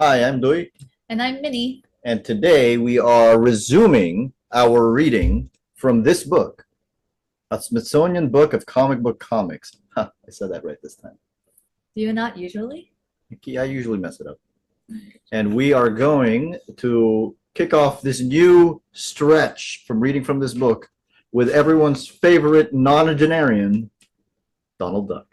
Hi, I'm Duy, And I'm Minnie. and today we are resuming our reading from this book, a Smithsonian book of comic book comics. Ha, I said that right this time. Do you not usually? I usually mess it up. And we are going to kick off this new stretch from reading from this book with everyone's favorite nonagenarian, Donald Duck.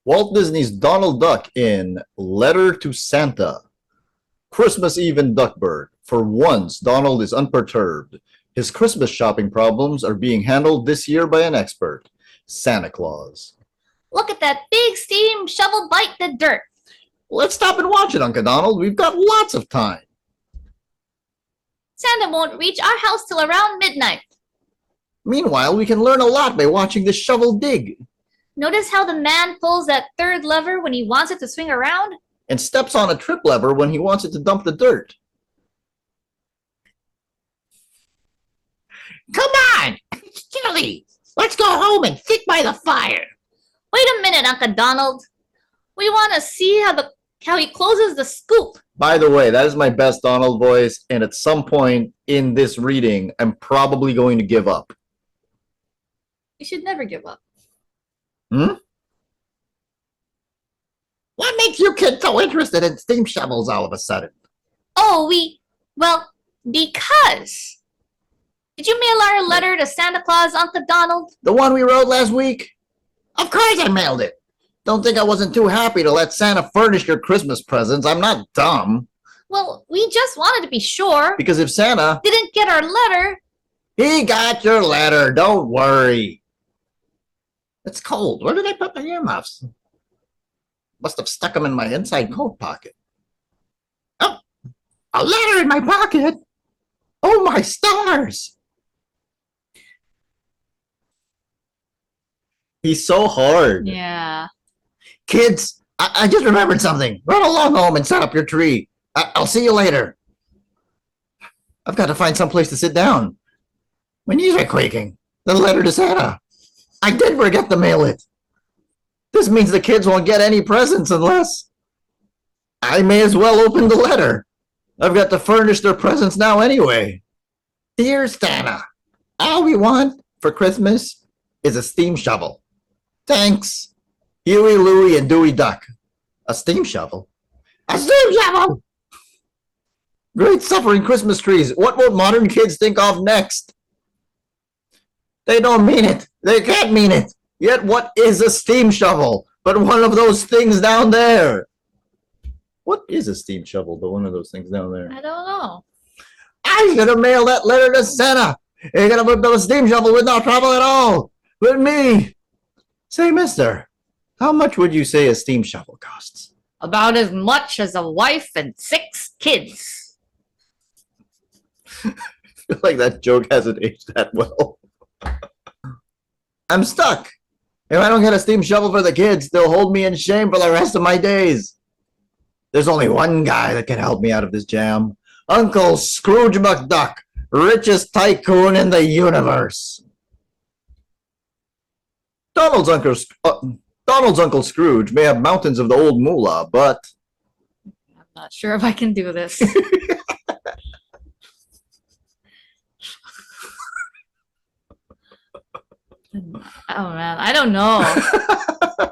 Walt Disney's Donald Duck in Letter to Santa. Christmas Eve in Duckburg. For once, Donald is unperturbed. His Christmas shopping problems are being handled this year by an expert, Santa Claus. Look at that big steam shovel bite the dirt. Let's stop and watch it, Uncle Donald. We've got lots of time. Santa won't reach our house till around midnight. Meanwhile, we can learn a lot by watching this shovel dig. Notice how the man pulls that third lever when he wants it to swing around? And steps on a trip lever when he wants it to dump the dirt. Come on! It's chilly. Let's go home and sit by the fire. Wait a minute, Uncle Donald. We want to see how he closes the scoop. By the way, that is my best Donald voice, and at some point in this reading, I'm probably going to give up. You should never give up. Hmm? What makes you kids so interested in steam shovels all of a sudden? Oh, because. Did you mail our letter to Santa Claus, Uncle Donald? The one we wrote last week? Of course I mailed it. Don't think I wasn't too happy to let Santa furnish your Christmas presents. I'm not dumb. Well, we just wanted to be sure. Because if Santa... Didn't get our letter. He got your letter. Don't worry. It's cold. Where did I put my earmuffs? Must have stuck them in my inside coat pocket. Oh, a letter in my pocket. Oh, my stars. He's so hard. Yeah. Kids, I just remembered something. Run along home and set up your tree. I'll see you later. I've got to find some place to sit down. My knees are quaking. The letter to Santa. I did forget to mail it. This means the kids won't get any presents unless... I may as well open the letter. I've got to furnish their presents now anyway. Dear Santa, all we want for Christmas is a steam shovel. Thanks, Huey, Louie, and Dewey Duck. A steam shovel? A steam shovel! Great suffering Christmas trees. What will modern kids think of next? They don't mean it. They can't mean it. Yet what is a steam shovel but one of those things down there? What is a steam shovel but one of those things down there? I don't know. I should have mailed that letter to Santa. You're going to put up a steam shovel with no trouble at all. With me. Say, mister, how much would you say a steam shovel costs? About as much as a wife and 6 kids. I feel like that joke hasn't aged that well. I'm stuck. If I don't get a steam shovel for the kids, they'll hold me in shame for the rest of my days. There's only one guy that can help me out of this jam. Uncle Scrooge McDuck, richest tycoon in the universe. Donald's Uncle Scrooge may have mountains of the old moolah, but... I'm not sure if I can do this. Oh man, I don't know.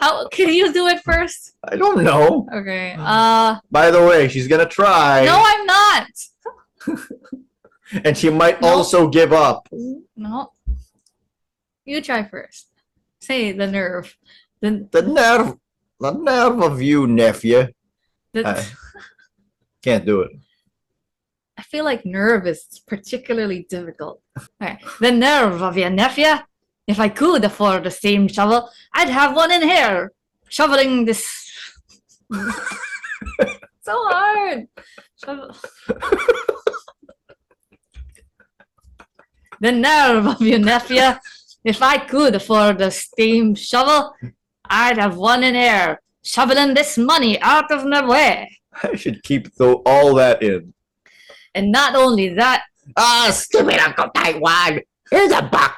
How can you do it first? I don't know. Okay. By the way, she's gonna try. No, I'm not. And she might No. also give up. No. You try first. Say the nerve. The The nerve of you, nephew. the, Can't do it. I feel like nerve is particularly difficult. Okay. The nerve of your nephew. If I could afford a steam shovel, I'd have one in here, shoveling this. So hard. Shovel. The nerve of your nephew. If I could afford a steam shovel, I'd have one in here, shoveling this money out of my way. I should keep all that in. And not only that, Ah, stupid Uncle Taiwan. Here's a buck.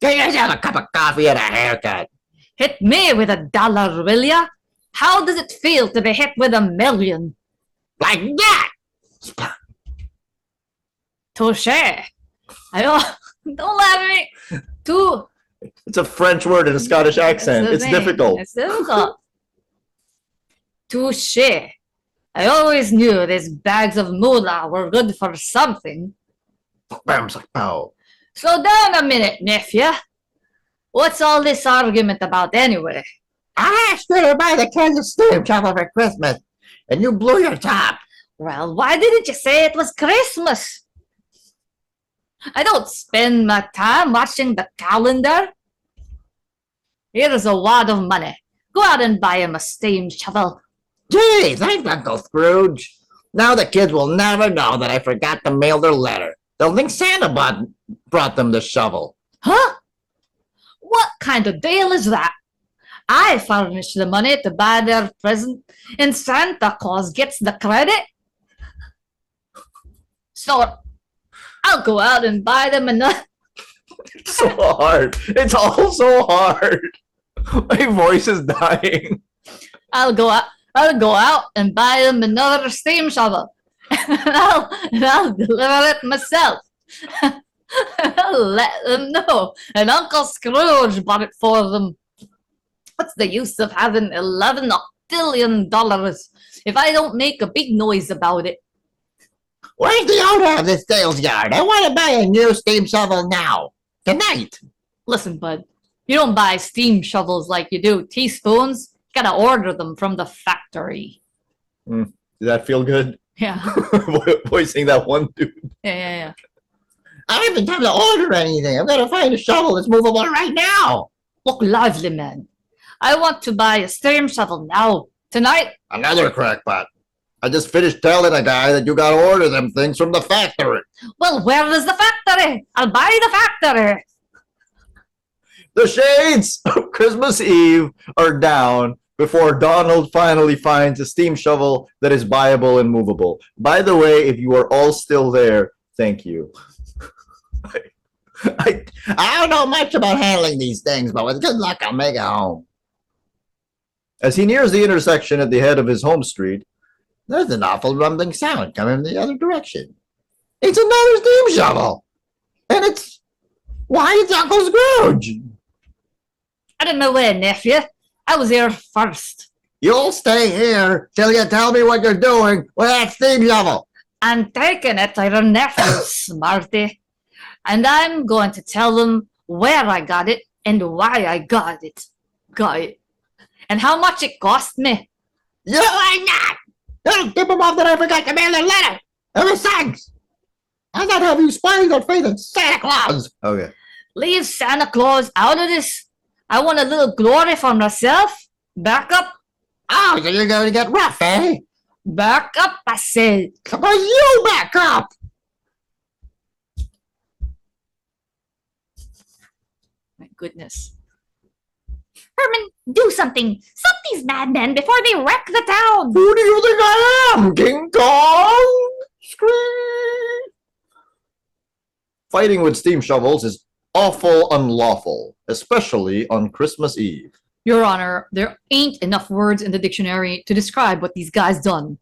Get yourself a cup of coffee and a haircut. Hit me with $1, will ya? How does it feel to be hit with $1 million? Like that. Touche. Don't laugh at me. Too. It's a French word in a Scottish accent. That's the It's thing. difficult. It's difficult. Touche. I always knew these bags of moolah were good for something. Bam's like, oh. Slow down a minute, nephew. What's all this argument about anyway? I asked you to buy the kids a steam shovel for Christmas, and you blew your top. Well, why didn't you say it was Christmas? I don't spend my time watching the calendar. Here's a wad of money. Go out and buy him a steam shovel. Gee, thanks, Uncle Scrooge. Now the kids will never know that I forgot to mail their letter. They'll think Santa brought them the shovel. Huh? What kind of deal is that? I furnish the money to buy their present, and Santa Claus gets the credit? So, I'll go out and buy them another. It's so hard. It's all so hard. My voice is dying. I'll go out and buy them another steam shovel. and I'll deliver it myself. I'll let them know. And Uncle Scrooge bought it for them. What's the use of having $11 billion if I don't make a big noise about it? Where's the owner of this sales yard? I want to buy a new steam shovel now. Tonight. Listen, bud, you don't buy steam shovels like you do teaspoons. You gotta order them from the factory. Does that feel good? Yeah, Voicing that one dude. yeah. I haven't time to order anything. I've got to find a shovel that's movable right now. Look lively, man. I want to buy a steam shovel now. Tonight? Another crackpot. I just finished telling a guy that you gotta order them things from the factory. Well, where is the factory? I'll buy the factory. The shades of Christmas Eve are down before Donald finally finds a steam shovel that is buyable and movable. By the way, if you are all still there, thank you. I don't know much about handling these things, but with good luck, I'll make it home. As he nears the intersection at the head of his home street, There's an awful rumbling sound coming the other direction. It's another steam shovel. And it's Uncle Scrooge. Out of my way, nephew. I was here first. You'll stay here till you tell me what you're doing with that steam shovel. I'm taking it to your nephew, smarty. And I'm going to tell them where I got it and why I got it. And how much it cost me. You are not. Don't tip them off that I forgot to mail their letter. And besides, I not have you spoiling their faith in Santa Claus. okay. Leave Santa Claus out of this. I want a little glory for myself. Back up. Oh, so you're going to get rough, eh? Back up, I said. Suppose you back up. My goodness. Herman, do something. Stop these madmen before they wreck the town. Who do you think I am, King Kong? Scream! Fighting with steam shovels is awful unlawful, especially on Christmas Eve. Your Honor, there ain't enough words in the dictionary to describe what these guys done.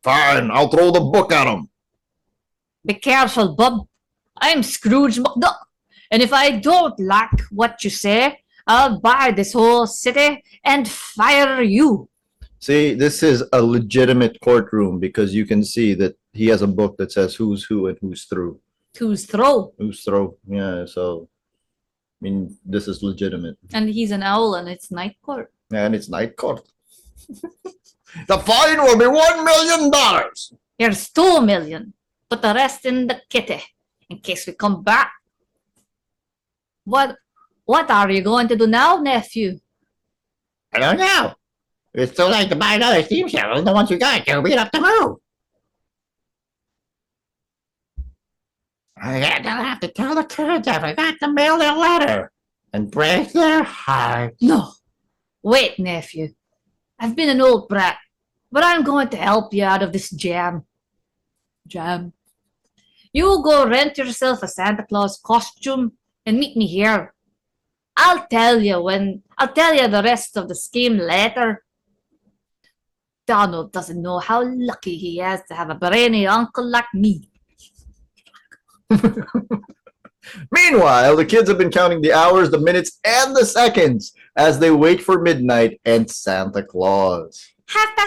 Fine, I'll throw the book at him. Be careful, bub. I'm Scrooge McDuck. And if I don't like what you say, I'll buy this whole city and fire you. See, this is a legitimate courtroom because you can see that he has a book that says who's who and who's through. Who's throw? Who's throw. Yeah, so, I mean, this is legitimate. And he's an owl and it's night court. And it's night court. The fine will be $1 million. Here's 2 million. Put the rest in the kitty in case we come back. What are you going to do now, nephew? I don't know. It's too late to buy another steam shovel. The ones we got will be enough to move. I'll have to tell the kids I forgot to mail their letter and break their hearts. No. Wait, nephew. I've been an old brat, but I'm going to help you out of this jam. You go rent yourself a Santa Claus costume and meet me here. I'll tell you the rest of the scheme later. Donald doesn't know how lucky he is to have a brainy uncle like me. Meanwhile, the kids have been counting the hours, the minutes, and the seconds as they wait for midnight and Santa Claus.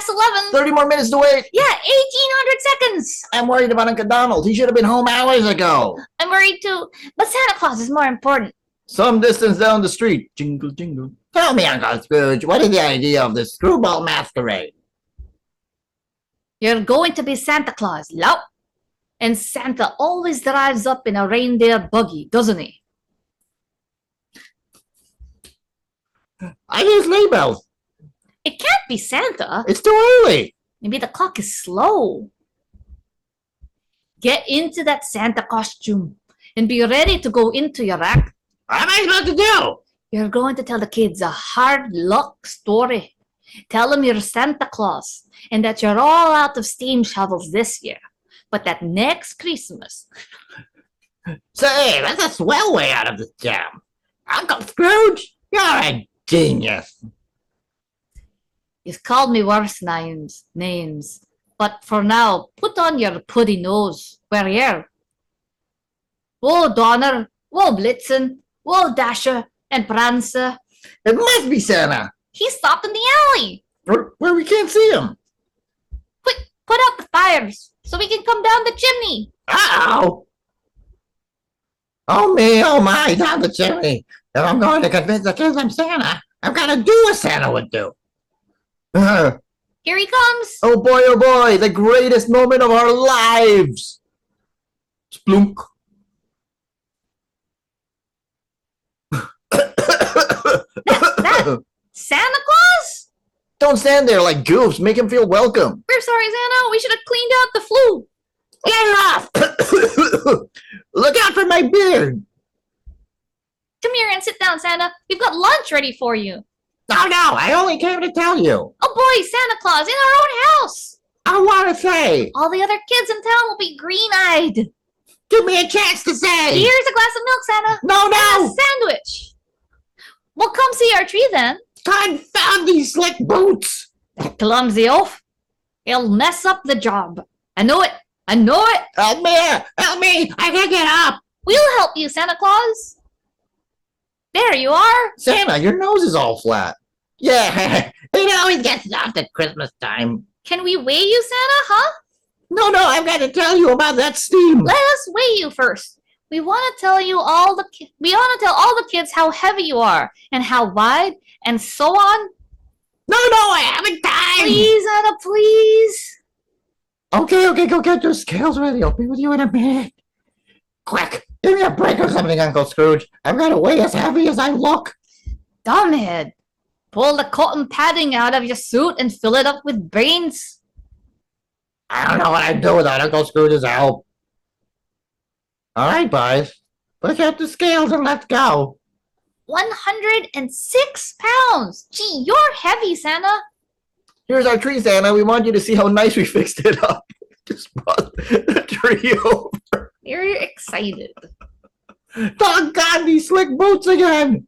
11:30. 30 more minutes to wait. Yeah, 1,800 seconds. I'm worried about Uncle Donald. He should have been home hours ago. I'm worried too, but Santa Claus is more important. Some distance down the street. Jingle, jingle. Tell me, Uncle Scrooge, what is the idea of this screwball masquerade? You're going to be Santa Claus, loup. And Santa always drives up in a reindeer buggy, doesn't he? I hear sleigh bells. It can't be Santa. It's too early. Maybe the clock is slow. Get into that Santa costume and be ready to go into your act. What am I supposed to do? You're going to tell the kids a hard luck story. Tell them you're Santa Claus and that you're all out of steam shovels this year, but that next Christmas. Say, that's a swell way out of this jam. Uncle Scrooge, you're a genius. You've called me worse names, but for now, put on your puddy nose. We're here. Whoa, Donner, whoa, Blitzen, whoa, Dasher, and Prancer. It must be Santa. He stopped in the alley. Where we can't see him. Quick, put out the fires so we can come down the chimney. Uh-oh. Oh me, oh my, down the chimney. If I'm going to convince the kids I'm Santa, I've got to do what Santa would do. Here he comes. Oh boy, the greatest moment of our lives. Splunk. That Santa Claus? Don't stand there like goofs. Make him feel welcome. We're sorry, Santa. We should have cleaned out the flu. Get off! Look out for my beard. Come here and sit down, Santa. We've got lunch ready for you. No, I only came to tell you. Oh boy, Santa Claus in our own house. I want to say, All the other kids in town will be green-eyed. give me a chance to say. Here's a glass of milk, Santa. No, And a no. sandwich. Well, come see our tree then. Confound these slick boots. Clumsy oaf. He'll mess up the job. I know it. Help me. I can't get up. We'll help you, Santa Claus. There you are. Santa, your nose is all flat. Yeah, it always gets soft at Christmas time. Can we weigh you, Santa, huh? No, I've got to tell you about that steam. Let us weigh you first. We want to tell all the kids how heavy you are and how wide and so on. No, I haven't time. Please, Santa, please. Okay, go get your scales ready. I'll be with you in a minute. Quick, give me a break or something, Uncle Scrooge. I've got to weigh as heavy as I look. Dumbhead. Pull the cotton padding out of your suit and fill it up with brains. I don't know what I'd do without Uncle Scrooge's help. All right, boys. Push out the scales and let's go. 106 pounds. Gee, you're heavy, Santa. Here's our tree, Santa. We want you to see how nice we fixed it up. Just brought the tree over. You're excited. Doggone these slick boots again.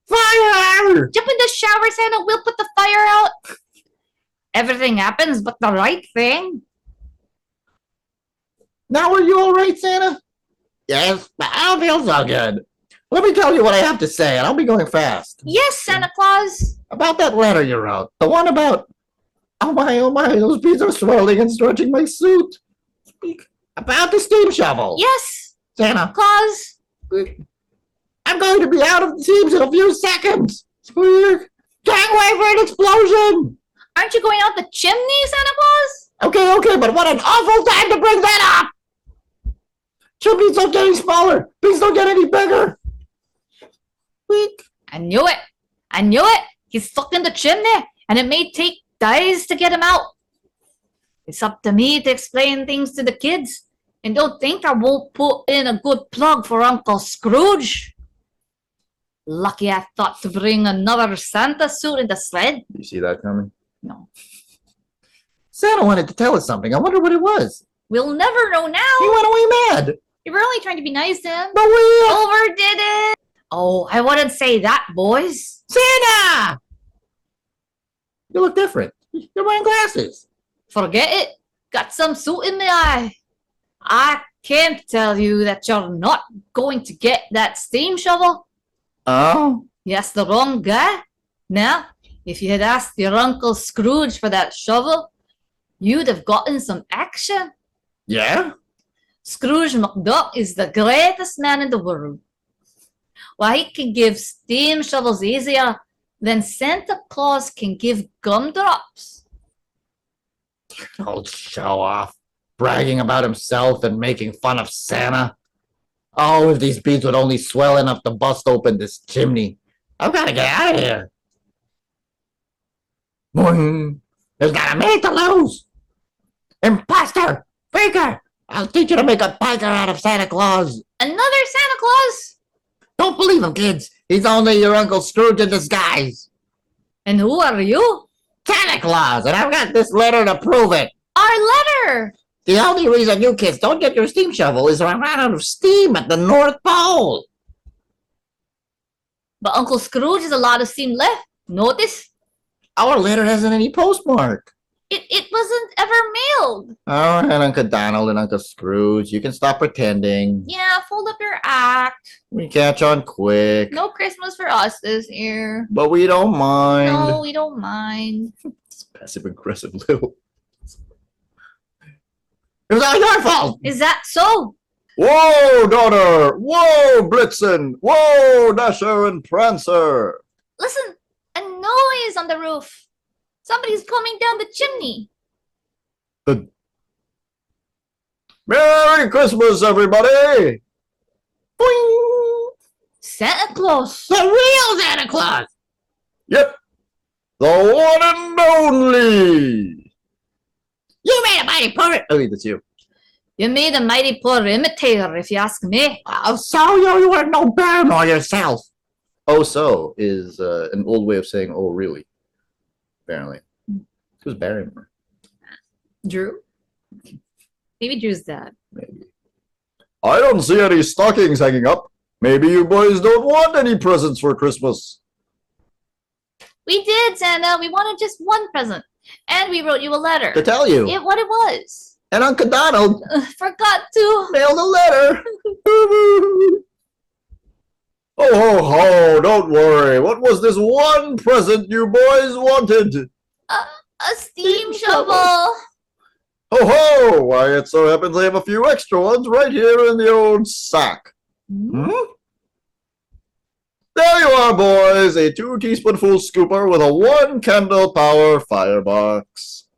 Fire! Jump in the shower, Santa. We'll put the fire out. Everything happens but the right thing. Now are you all right, Santa? Yes, but I don't feel so good. Let me tell you what I have to say, and I'll be going fast. Yes, Santa Claus. About that letter you wrote. The one about... Oh my, those bees are swelling and stretching my suit. Speak about the steam shovel. Yes, Santa, Claus. I'm going to be out of the teams in a few seconds. Squeak. Can't wait for an explosion. Aren't you going out the chimney, Santa Claus? Okay, but what an awful time to bring that up. Chimneys are getting smaller. Bees don't get any bigger. Squeak. I knew it. He's stuck in the chimney, and it may take days to get him out. It's up to me to explain things to the kids. And don't think I won't put in a good plug for Uncle Scrooge. Lucky I thought to bring another Santa suit in the sled. You see that coming? No. Santa wanted to tell us something. I wonder what it was. We'll never know He now. went away mad. You were only trying to be nice to him. But we... Overdid it. Oh, I wouldn't say that, boys. Santa! You look different. You're wearing glasses. Forget it. Got some soot in my eye. I can't tell you that you're not going to get that steam shovel. Oh? You asked the wrong guy. Now, if you had asked your Uncle Scrooge for that shovel, you'd have gotten some action. Yeah? Scrooge McDuck is the greatest man in the world. Why, he can give steam shovels easier than Santa Claus can give gumdrops. Don't show off. Bragging about himself and making fun of Santa. Oh, if these beads would only swell enough to bust open this chimney. I've got to get out of here. Boing. There's not a minute to lose. Imposter! Faker! I'll teach you to make a biker out of Santa Claus. Another Santa Claus? Don't believe him, kids. He's only your Uncle Scrooge in disguise. And who are you? Santa Claus, and I've got this letter to prove it. Our letter! The only reason you kids don't get your steam shovel is I ran out of steam at the North Pole. But Uncle Scrooge has a lot of steam left. Notice? Our letter hasn't any postmark. It wasn't ever mailed. All right, Uncle Donald and Uncle Scrooge, you can stop pretending. Yeah, fold up your act. We catch on quick. No Christmas for us this year. But we don't mind. No, we don't mind. It's passive-aggressive little... It was all your fault! Is that so? Whoa, Donner! Whoa, Blitzen! Whoa, Dasher and Prancer! Listen, a noise on the roof. Somebody's coming down the chimney. Merry Christmas, everybody! Boing! Santa Claus. The real Santa Claus! Yep, the one and only! You made a mighty poor... I think that's you. You made a mighty poor imitator, if you ask me. So you were no Barrymore yourself. Oh, so is an old way of saying, oh, really? Apparently. Who's Barrymore? Drew? Maybe Drew's dad. Maybe. I don't see any stockings hanging up. Maybe you boys don't want any presents for Christmas. We did, Santa. We wanted just one present. And we wrote you a letter. To tell you. What it was. And Uncle Donald Forgot to. mailed a letter. Oh, ho, ho, don't worry. What was this one present you boys wanted? A steam shovel. Ho, ho! Why, it so happens I have a few extra ones right here in the old sack. Hmm? There you are, boys. A 2-teaspoonful scooper with a 1-candle power firebox.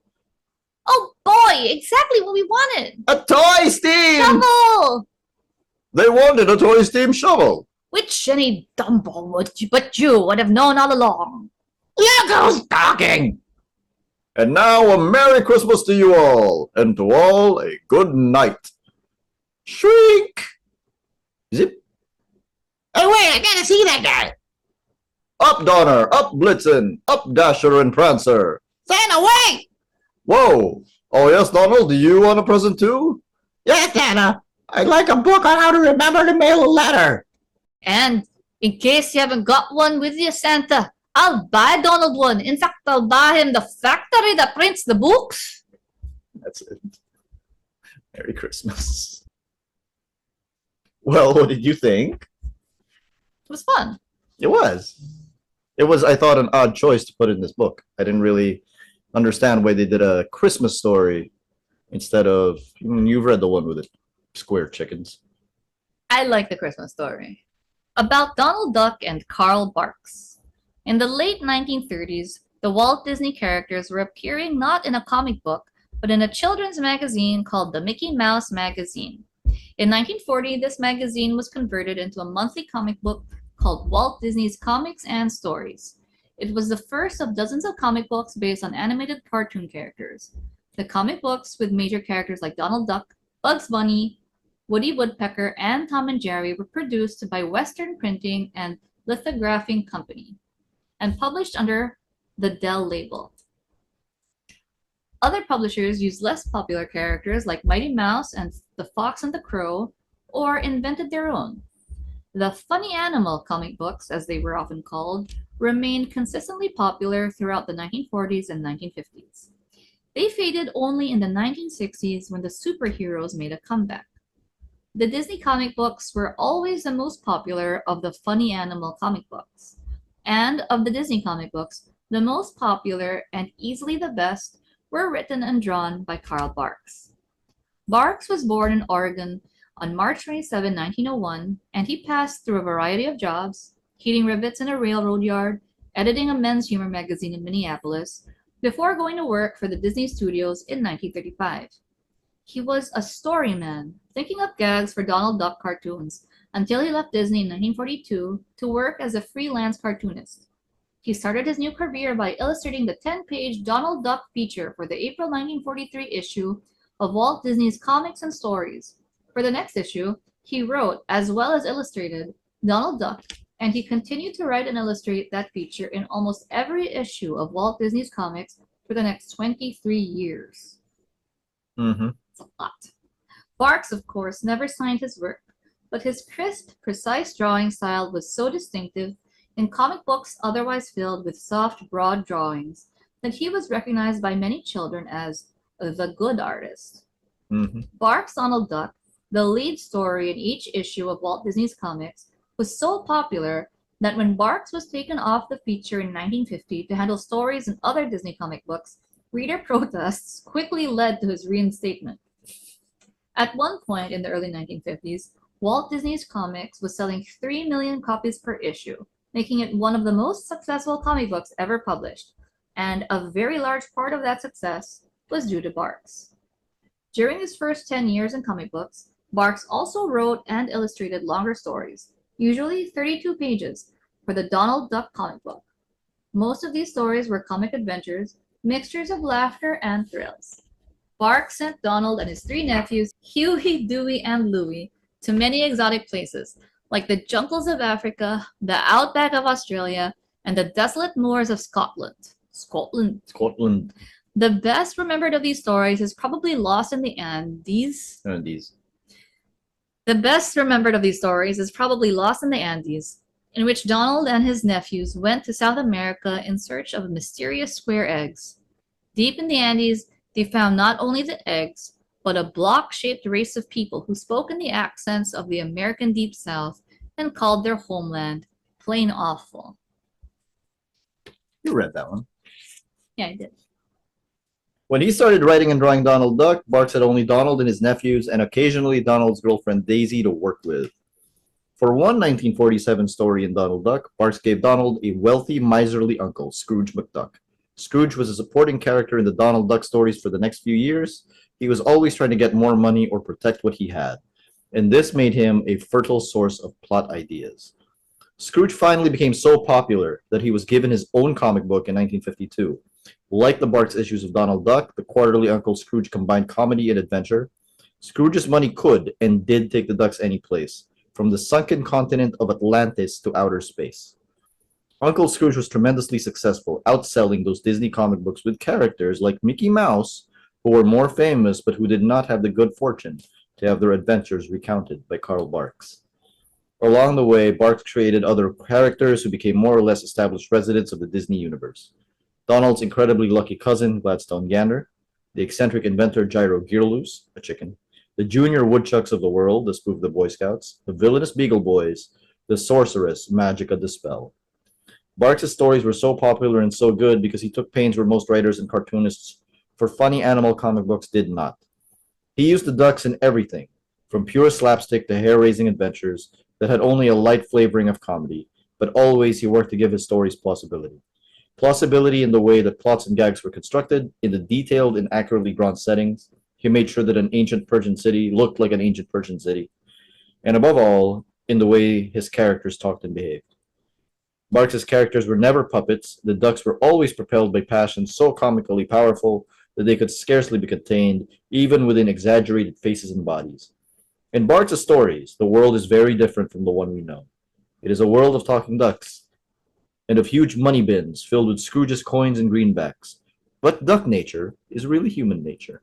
Oh boy, exactly what we wanted. A toy steam! Shovel! They wanted a toy steam shovel. Which any dumbo but you would have known all along. Look who's talking! And now a Merry Christmas to you all, and to all a good night. Shriek! Zip. Hey, wait, I gotta see that guy. Up, Donner! Up, Blitzen! Up, Dasher and Prancer! Santa, wait! Whoa! Oh, yes, Donald, do you want a present too? Yes, Santa. I'd like a book on how to remember to mail a letter. And in case you haven't got one with you, Santa, I'll buy Donald one. In fact, I'll buy him the factory that prints the books. That's it. Merry Christmas. Well, what did you think? It was fun. It was. It was, I thought, an odd choice to put in this book. I didn't really understand why they did a Christmas story instead of, you've read the one with the square chickens. I like the Christmas story. About Donald Duck and Carl Barks. In the late 1930s, the Walt Disney characters were appearing not in a comic book, but in a children's magazine called the Mickey Mouse Magazine. In 1940, this magazine was converted into a monthly comic book called Walt Disney's Comics and Stories. It was the first of dozens of comic books based on animated cartoon characters. The comic books with major characters like Donald Duck, Bugs Bunny, Woody Woodpecker, and Tom and Jerry were produced by Western Printing and Lithographing Company and published under the Dell label. Other publishers used less popular characters like Mighty Mouse and the Fox and the Crow, or invented their own. The funny animal comic books, as they were often called, remained consistently popular throughout the 1940s and 1950s. They faded only in the 1960s when the superheroes made a comeback. The Disney comic books were always the most popular of the funny animal comic books. And of the Disney comic books, the most popular and easily the best were written and drawn by Carl Barks. Barks was born in Oregon on March 27, 1901, and he passed through a variety of jobs, heating rivets in a railroad yard, editing a men's humor magazine in Minneapolis, before going to work for the Disney Studios in 1935. He was a story man, thinking up gags for Donald Duck cartoons, until he left Disney in 1942 to work as a freelance cartoonist. He started his new career by illustrating the 10-page Donald Duck feature for the April 1943 issue of Walt Disney's Comics and Stories. For the next issue, he wrote, as well as illustrated, Donald Duck, and he continued to write and illustrate that feature in almost every issue of Walt Disney's comics for the next 23 years. Mm-hmm. It's a lot. Barks, of course, never signed his work, but his crisp, precise drawing style was so distinctive in comic books otherwise filled with soft, broad drawings that he was recognized by many children as the good artist. Mm-hmm. Barks' Donald Duck, the lead story in each issue of Walt Disney's comics, was so popular that when Barks was taken off the feature in 1950 to handle stories in other Disney comic books, reader protests quickly led to his reinstatement. At one point in the early 1950s, Walt Disney's comics was selling 3 million copies per issue, making it one of the most successful comic books ever published, and a very large part of that success was due to Barks. During his first 10 years in comic books, Barks also wrote and illustrated longer stories, usually 32 pages, for the Donald Duck comic book. Most of these stories were comic adventures, mixtures of laughter and thrills. Barks sent Donald and his 3 nephews, Huey, Dewey, and Louie, to many exotic places, like the jungles of Africa, the outback of Australia, and the desolate moors of Scotland. Scotland. The best remembered of these stories is probably Lost in the Andes. The best remembered of these stories is probably Lost in the Andes, in which Donald and his nephews went to South America in search of mysterious square eggs. Deep in the Andes, they found not only the eggs, but a block-shaped race of people who spoke in the accents of the American Deep South and called their homeland Plain Awful. You read that one. Yeah, I did. When he started writing and drawing Donald Duck, Barks had only Donald and his nephews and occasionally Donald's girlfriend Daisy to work with. For one 1947 story in Donald Duck, Barks gave Donald a wealthy, miserly uncle, Scrooge McDuck. Scrooge was a supporting character in the Donald Duck stories for the next few years. He was always trying to get more money or protect what he had, and this made him a fertile source of plot ideas. Scrooge finally became so popular that he was given his own comic book in 1952. Like the Barks issues of Donald Duck, the quarterly Uncle Scrooge combined comedy and adventure. Scrooge's money could and did take the Ducks any place, from the sunken continent of Atlantis to outer space. Uncle Scrooge was tremendously successful, outselling those Disney comic books with characters like Mickey Mouse, who were more famous but who did not have the good fortune to have their adventures recounted by Carl Barks. Along the way, Barks created other characters who became more or less established residents of the Disney universe. Donald's incredibly lucky cousin, Gladstone Gander, the eccentric inventor Gyro Gearloose, a chicken, the junior woodchucks of the world, the spoof of the Boy Scouts, the villainous Beagle Boys, the sorceress Magica Dispel. Barks' stories were so popular and so good because he took pains where most writers and cartoonists for funny animal comic books did not. He used the Ducks in everything, from pure slapstick to hair-raising adventures that had only a light flavoring of comedy, but always he worked to give his stories plausibility. Plausibility in the way that plots and gags were constructed, in the detailed and accurately drawn settings. He made sure that an ancient Persian city looked like an ancient Persian city. And above all, in the way his characters talked and behaved. Barks' characters were never puppets. The Ducks were always propelled by passions so comically powerful that they could scarcely be contained, even within exaggerated faces and bodies. In Barks' stories, the world is very different from the one we know. It is a world of talking ducks, and of huge money bins filled with Scrooge's coins and greenbacks, But duck nature is really human nature,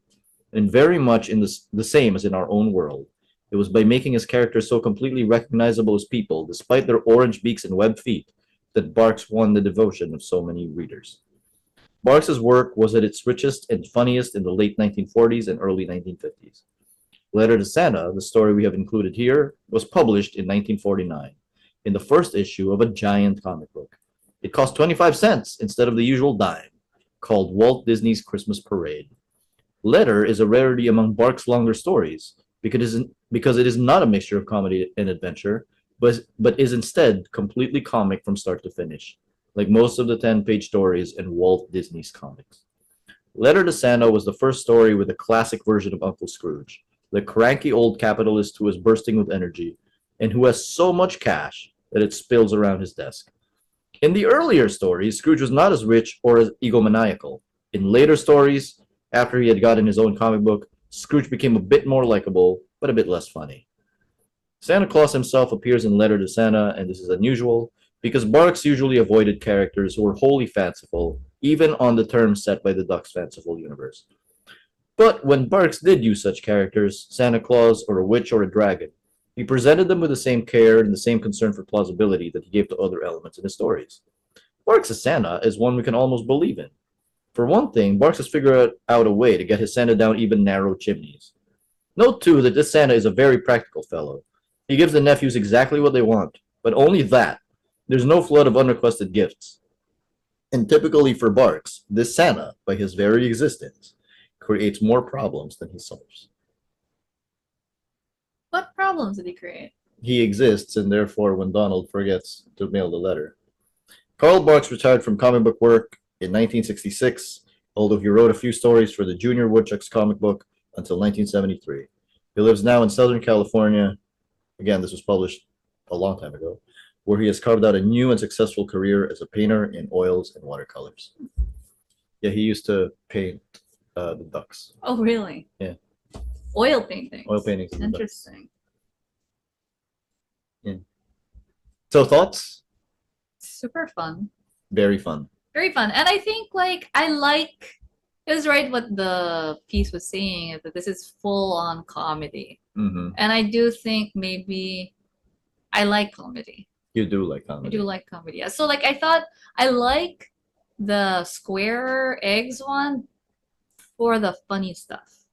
and very much in the same as in our own world. It was by making his characters so completely recognizable as people, despite their orange beaks and webbed feet, that Barks won the devotion of so many readers. Barks's work was at its richest and funniest in the late 1940s and early 1950s. Letter to Santa, the story we have included here, was published in 1949 in the first issue of a giant comic book. It cost 25 cents instead of the usual dime, called Walt Disney's Christmas Parade. Letter is a rarity among Barks' longer stories because it is not a mixture of comedy and adventure, but is instead completely comic from start to finish, like most of the 10-page stories in Walt Disney's comics. Letter to Santa was the first story with a classic version of Uncle Scrooge, the cranky old capitalist who is bursting with energy and who has so much cash that it spills around his desk. In the earlier stories, Scrooge was not as rich or as egomaniacal. In later stories, after he had gotten his own comic book, Scrooge became a bit more likable, but a bit less funny. Santa Claus himself appears in Letter to Santa, and this is unusual because Barks usually avoided characters who were wholly fanciful, even on the terms set by the Duck's fanciful universe. But when Barks did use such characters, Santa Claus or a witch or a dragon, he presented them with the same care and the same concern for plausibility that he gave to other elements in his stories. Barks' Santa is one we can almost believe in. For one thing, Barks has figured out a way to get his Santa down even narrow chimneys. Note, too, that this Santa is a very practical fellow. He gives the nephews exactly what they want, but only that. There's no flood of unrequested gifts. And typically for Barks, this Santa, by his very existence, creates more problems than he solves. What problems did he create? He exists, and therefore, when Donald forgets to mail the letter. Carl Barks retired from comic book work in 1966, although he wrote a few stories for the Junior Woodchucks comic book until 1973. He lives now in Southern California. Again, this was published a long time ago, where he has carved out a new and successful career as a painter in oils and watercolors. Yeah, he used to paint the ducks. Oh, really? Yeah. Oil paintings. Oil paintings. Of the ducks. Interesting. So thoughts? Super fun. Very fun. Very fun. And I think it was right what the piece was saying, that this is full on comedy. Mm-hmm. And I do think maybe I like comedy. You do like I comedy. do like comedy. Yeah. So I thought I like the square eggs one for the funny stuff.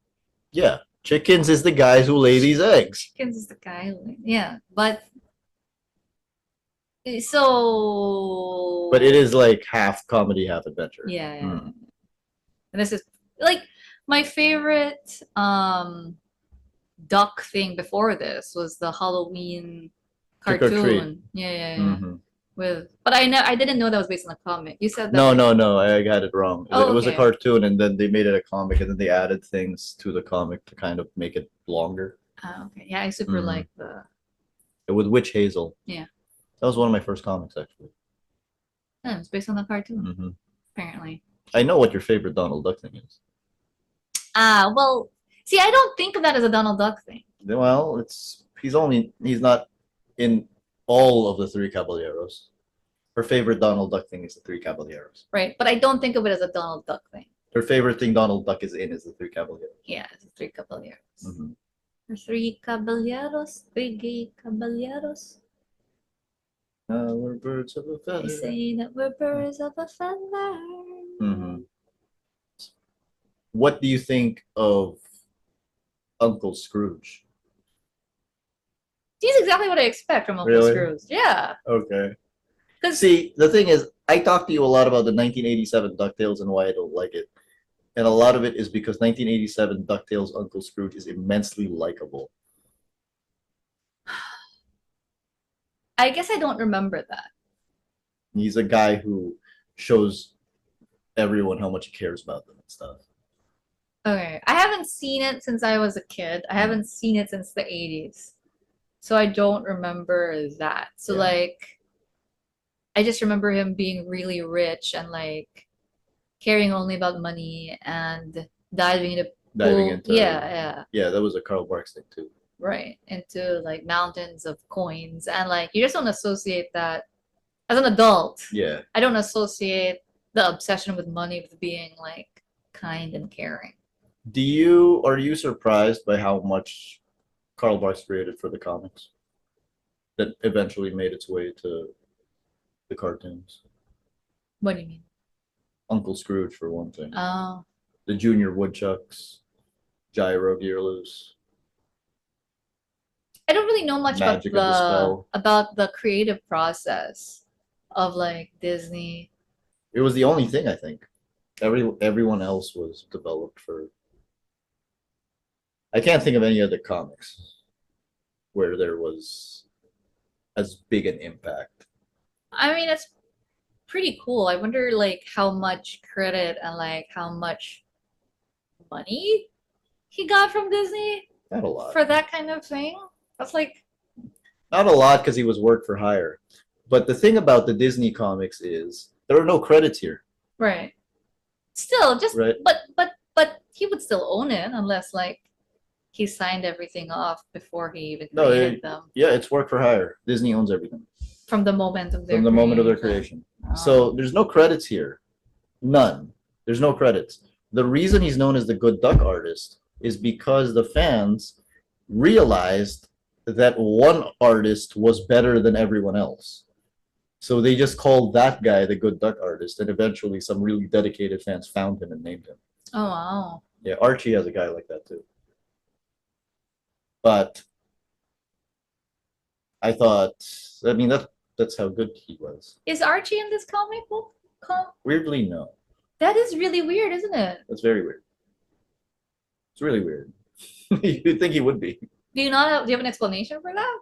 Yeah. Chickens is the guys who lay these eggs. Chickens is the guy. Yeah. But so. But it is like half comedy, half adventure. Yeah. Mm. And this is my favorite duck thing before this was the Halloween Trick or Treat. cartoon. Yeah. Mhm. But I didn't know that was based on a comic. You said that. No, I got it wrong. Oh, It was a okay. cartoon, and then they made it a comic, and then they added things to the comic to kind of make it longer. Okay. Yeah, I super Mhm. like the. With Witch Hazel. Yeah. That was one of my first comics, actually. Yeah, it's based on the cartoon, Hmm. apparently. I know what your favorite Donald Duck thing is. Well, see, I don't think of that as a Donald Duck thing. Well, he's not in all of the Three Caballeros. Her favorite Donald Duck thing is the Three Caballeros. Right, but I don't think of it as a Donald Duck thing. Her favorite thing Donald Duck is in is the Three Caballeros. Yeah, it's the Three Caballeros. Hmm. The Three Caballeros, Three Gay Caballeros. We're birds of a They feather. say that we're birds of a feather. Hmm. What do you think of Uncle Scrooge? He's exactly what I expect from Uncle Really? Scrooge. Yeah. Okay. 'Cause- See, the thing is, I talked to you a lot about the 1987 DuckTales and why I don't like it. And a lot of it is because 1987 DuckTales Uncle Scrooge is immensely likable. I guess I don't remember that. He's a guy who shows everyone how much he cares about them and stuff. Okay. I haven't seen it since I was a kid. I haven't seen it since the 80s. So I don't remember that. So Yeah. I just remember him being really rich and caring only about money and diving into Diving pool- into yeah, that was a Karl Barks thing too. right, into mountains of coins, and you just don't associate that as an adult. Yeah. I don't associate the obsession with money with being kind, and caring. Are you surprised by how much Karl Barks created for the comics that eventually made its way to the cartoons? What do you mean? Uncle Scrooge, for one thing. Oh, The Junior Woodchucks, Gyro Gearloose. I don't really know much Magic of the Spell. about the creative process of like Disney. It was the only thing, I think. Everyone else was developed for. I can't think of any other comics where there was as big an impact. I mean, it's pretty cool. I wonder like how much credit and like how much money he got from Disney Not a lot. for that kind of thing. That's like, Not a lot because he was work for hire. But the thing about the Disney comics is there are no credits here, right. Still, just right? but he would still own it unless like he signed everything off before he even No, created them Yeah, it's work for hire. Disney owns everything from the moment of their from the moment of their creation. So there's no credits here. None. There's no credits. The reason he's known as the Good Duck artist is because the fans realized that one artist was better than everyone else. So they just called that guy the Good Duck artist, and eventually some really dedicated fans found him and named him. Oh wow. Yeah, Archie has a guy like that too. But I thought, I mean, that's how good he was. Is Archie in this comic book? Weirdly, no. That is really weird, isn't it? That's very weird. It's really weird. You'd think he would be. Do you have an explanation for that?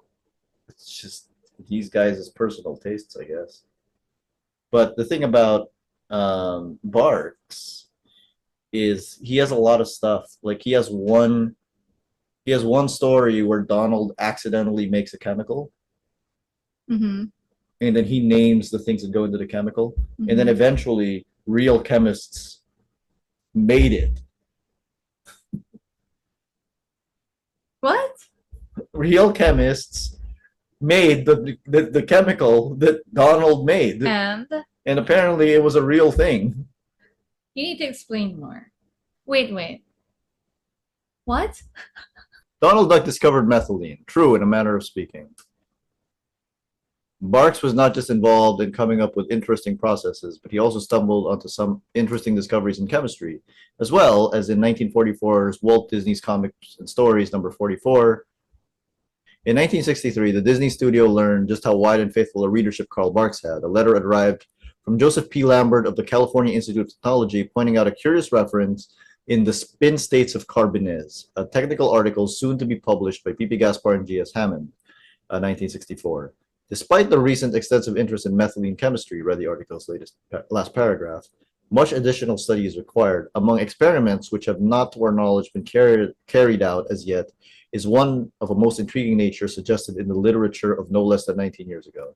It's just these guys' personal tastes, I guess. But the thing about Barks is he has a lot of stuff. Like he has one story where Donald accidentally makes a chemical, Mm-hmm. and then he names the things that go into the chemical, and then eventually real chemists made it. What? Real chemists made the chemical that Donald made, And and apparently it was a real thing. you need to explain more. Wait. What? Donald Duck discovered methylene, true in a manner of speaking. Barks was not just involved in coming up with interesting processes, but he also stumbled onto some interesting discoveries in chemistry, as well as in 1944's Walt Disney's Comics and Stories number 44. In 1963, the Disney studio learned just how wide and faithful a readership Karl Barks had. A letter arrived from Joseph P. Lambert of the California Institute of Technology, pointing out a curious reference in the spin states of carbonese, a technical article soon to be published by P.P. Gaspar and G.S. Hammond, 1964. Despite the recent extensive interest in methylene chemistry, read the article's last paragraph, much additional study is required. Among experiments which have not, to our knowledge, been carried out as yet, is one of a most intriguing nature suggested in the literature of no less than 19 years ago.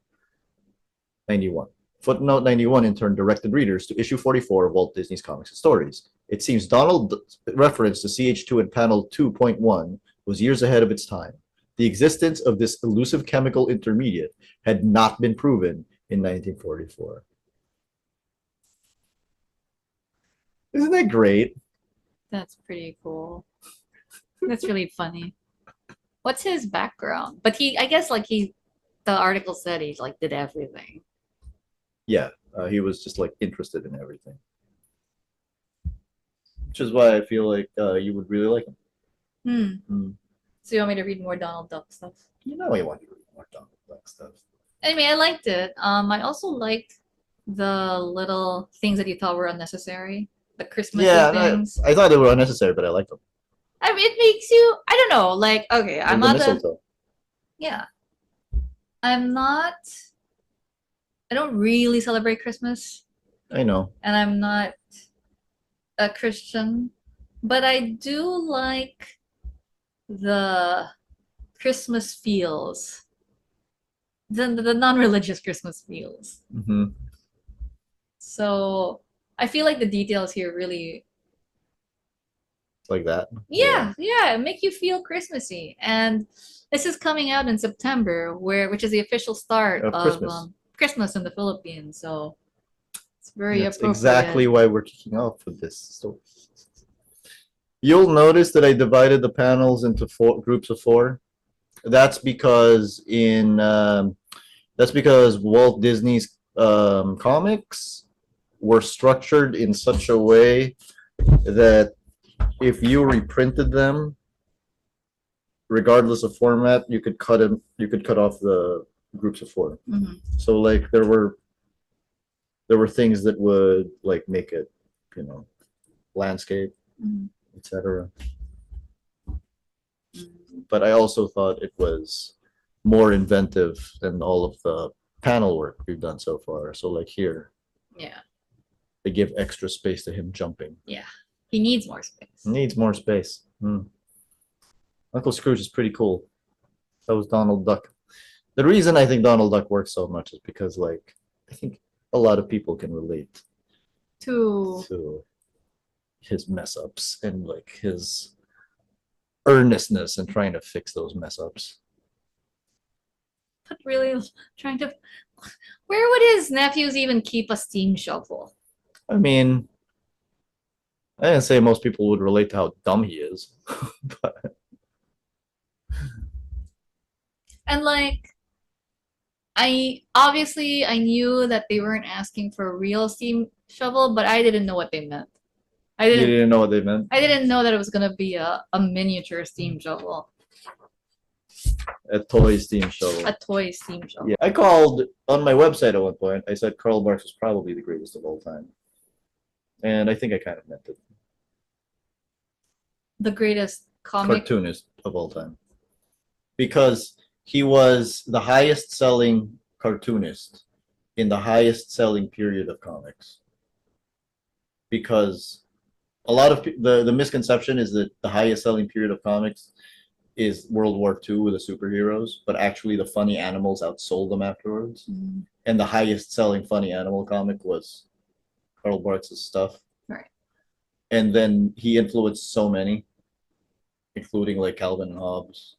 91. Footnote 91 in turn directed readers to issue 44 of Walt Disney's Comics and Stories. It seems Donald's reference to CH2 in panel 2.1 was years ahead of its time. The existence of this elusive chemical intermediate had not been proven in 1944. Isn't that great? That's pretty cool. That's really funny. What's his background? But I guess like the article said he like did everything. Yeah, he was just like interested in everything. Which is why I feel like you would really like him. So you want me to read more Donald Duck stuff? You know, you want to read more Donald Duck stuff. Anyway, I liked it. I also liked the little things that you thought were unnecessary. The Christmas things. I thought they were unnecessary, but I liked them. I mean, it makes you, I don't know, like, okay, I'm not yeah. I don't really celebrate Christmas. I know. And I'm not a Christian, but I do like the Christmas feels, the non-religious Christmas feels. Mm-hmm. So I feel like the details here really, like that. yeah, make you feel Christmassy. And this is coming out in September, which is the official start of Christmas in the Philippines. So it's very That's appropriate. exactly why we're kicking off with this You'll notice that I divided the panels into groups of four. That's because Walt Disney's comics were structured in such a way that if you reprinted them, regardless of format, you could cut off the groups of four. Mhm. So like there were things that would like make it, landscape, Mhm. etc. But I also thought it was more inventive than all of the panel work we've done so far. So like here, Yeah. they give extra space to him jumping. He needs more space. Needs more space. Uncle Scrooge is pretty cool. That was Donald Duck. The reason I think Donald Duck works so much is because like I think a lot of people can relate To his mess ups and like his earnestness in trying to fix those mess ups. but really trying to. Where would his nephews even keep a steam shovel? I mean, I didn't say most people would relate to how dumb he is, but And like, I knew that they weren't asking for a real steam shovel, but I didn't know what they meant. I you didn't. didn't know what they meant. I didn't know that it was gonna be a miniature steam shovel, A toy steam shovel. a toy steam shovel. Yeah, I called on my website at one point. I said Karl Barks was probably the greatest of all time, and I think I kind of meant it. The greatest comic. Cartoonist of all time, because he was the highest selling cartoonist in the highest selling period of comics. Because a lot of the misconception is that the highest selling period of comics is World War II with the superheroes, but actually the funny animals outsold them afterwards. Mm, And the highest selling funny animal comic was Karl Barks' stuff. Right. And then he influenced so many, including like Calvin and Hobbes.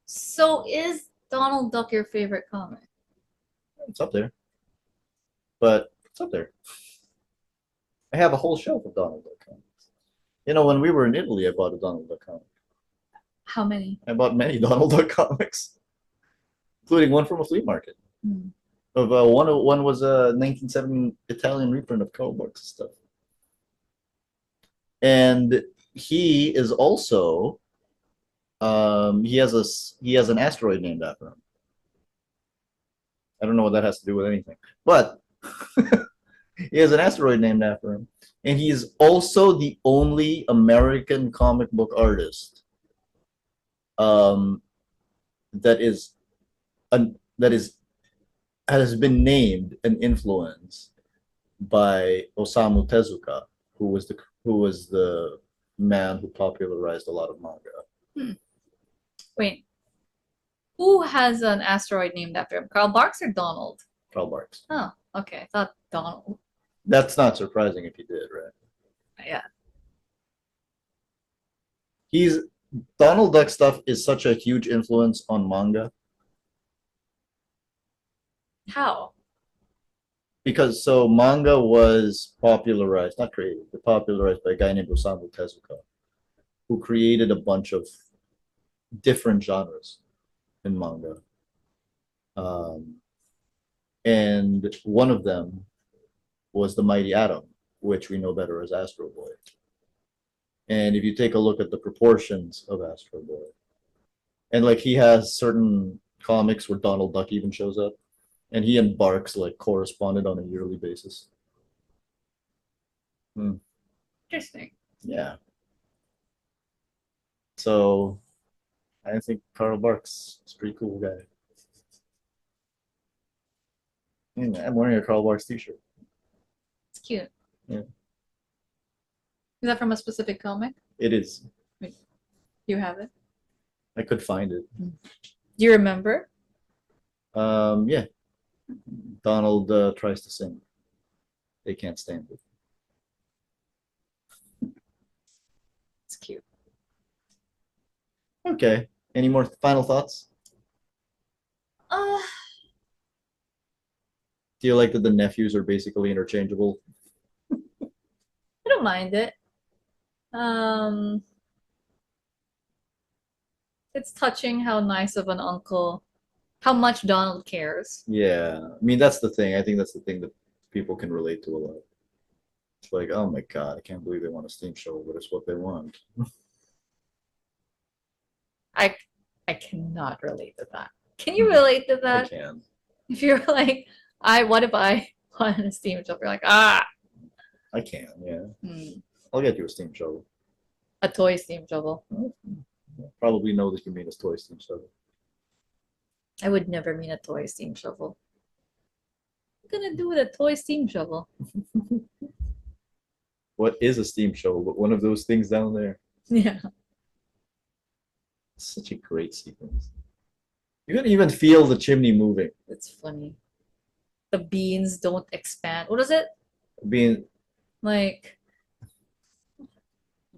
So is Donald Duck your favorite comic? It's up there. But it's up there. I have a whole shelf of Donald Duck comics. When we were in Italy, I bought a Donald Duck comic. How many? I bought many Donald Duck comics, including one from a flea market. Hmm. Of one was a 1970 Italian reprint of Karl Barks' stuff, and he is also he has an asteroid named after him. I don't know what that has to do with anything, but he has an asteroid named after him, and he is also the only American comic book artist that has been named and influenced by Osamu Tezuka, who was the man who popularized a lot of manga. Wait. Who has an asteroid named after him? Karl Barks or Donald? Karl Barks. Oh, okay. I thought Donald. That's not surprising if he did, right? Yeah. Donald Duck stuff is such a huge influence on manga How? because manga was popularized, not created, but popularized by a guy named Osamu Tezuka, who created a bunch of different genres in manga. And one of them was the Mighty Atom, which we know better as Astro Boy. And if you take a look at the proportions of Astro Boy, and like he has certain comics where Donald Duck even shows up, and he and Barks like corresponded on a yearly basis. Interesting. Yeah. So I think Karl Barks is a pretty cool guy. I'm wearing a Karl Barks t-shirt. It's cute. Yeah. Is that from a specific comic? It is. You have it? I could find it. Do you remember? Yeah. Donald tries to sing. They can't stand it. It's cute. Okay. Any more final thoughts? Do you like that the nephews are basically interchangeable? I don't mind it. It's touching how nice of an uncle, how much Donald cares. Yeah, I mean that's the thing. I think that's the thing that people can relate to a lot. It's like, oh my god, I can't believe they want a steam shovel, but it's what they want. I cannot relate to that. Can you relate to I that? can. If you're like, what if I want a steam shovel? You're like, I can, yeah. hmm, I'll get you a steam shovel. a toy steam shovel. Probably know that you mean a toy steam shovel. I would never mean a toy steam shovel. What am I gonna do with a toy steam shovel? What is a steam shovel but one of those things down there? Yeah. It's such a great sequence. You can even feel the chimney moving. It's funny. The beans don't expand. What is it? Being Like,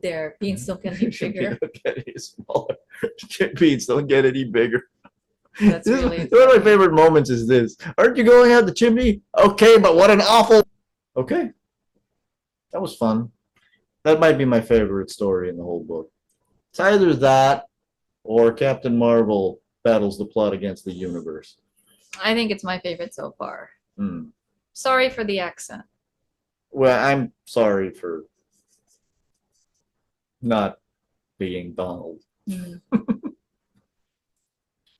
their beans don't get any bigger. don't get any smaller. Beans don't get any bigger. That's This is- really one of my funny. favorite moments is this. Aren't you going out the chimney? Okay, but what an awful. Okay. That was fun. That might be my favorite story in the whole book. It's either that or Captain Marvel battles the plot against the universe. I think it's my favorite so far. Hmm. Sorry for the accent. Well, I'm sorry for not being Donald. Hmm.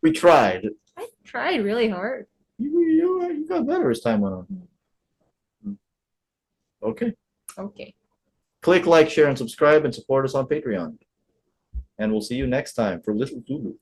We tried. I tried really hard. You got better as time went on. Okay. Okay. Click like, share, and subscribe, and support us on Patreon. And we'll see you next time for Little Zulu.